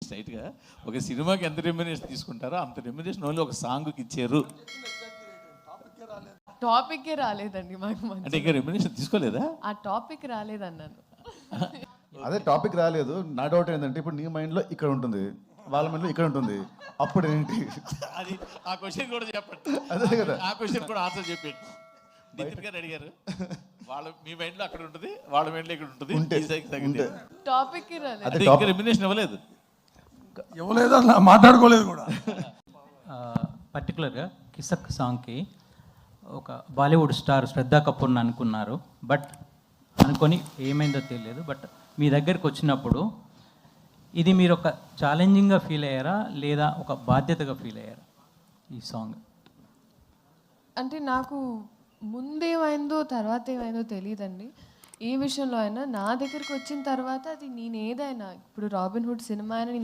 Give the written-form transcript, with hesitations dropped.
స్ట్రైట్గా ఒక సినిమాకి ఎంత రెమ్యునరేషన్ తీసుకుంటారో అంత రెమ్యునరేషన్ ఓన్లీ ఒక సాంగ్కి ఇచ్చారు. టాపిక్ రాలేదండి మాకు అంటే ఇంకా రెమ్యునరేషన్ తీసుకోలేదా? ఆ టాపిక్ రాలేదన్నాను. అదే టాపిక్ రాలేదు. నా డౌట్ ఏంటంటే ఇప్పుడు నీ మైండ్లో ఇక్కడ ఉంటుంది, వాళ్ళ మైండ్లో ఇక్కడ ఉంటుంది, అప్పుడు ఏంటి? అది ఆ క్వశ్చన్ కూడా చెప్పండి. అదే కదా, ఆ క్వశ్చన్ కూడా ఆన్సర్ చెప్పండి. నితిన్ గారు అడిగారు, వాళ్ళ మీ మైండ్లో అక్కడ ఉంటుంది, వాళ్ళ మైండ్లో ఇక్కడ ఉంటుంది. టాపిక్ రాలేదు. అంటే ఇంకా రెమ్యునరేషన్ ఇవ్వలేదు, ఇవ్వలేదు, అలా మాట్లాడుకోలేదు కూడా. పర్టికులర్గా కిసక్ సాంగ్కి ఒక బాలీవుడ్ స్టార్ శ్రద్ధా కపూర్ని అనుకున్నారు. బట్ అనుకొని ఏమైందో తెలియదు. బట్ మీ దగ్గరికి వచ్చినప్పుడు ఇది మీరు ఒక ఛాలెంజింగ్గా ఫీల్ అయ్యారా లేదా ఒక బాధ్యతగా ఫీల్ అయ్యారా ఈ సాంగ్? అంటే నాకు ముందేమైందో తర్వాత ఏమైందో తెలియదండి. ఏ విషయంలో అయినా నా దగ్గరికి వచ్చిన తర్వాత అది నేను ఏదైనా ఇప్పుడు రాబిన్ హుడ్ సినిమా అయినా నేను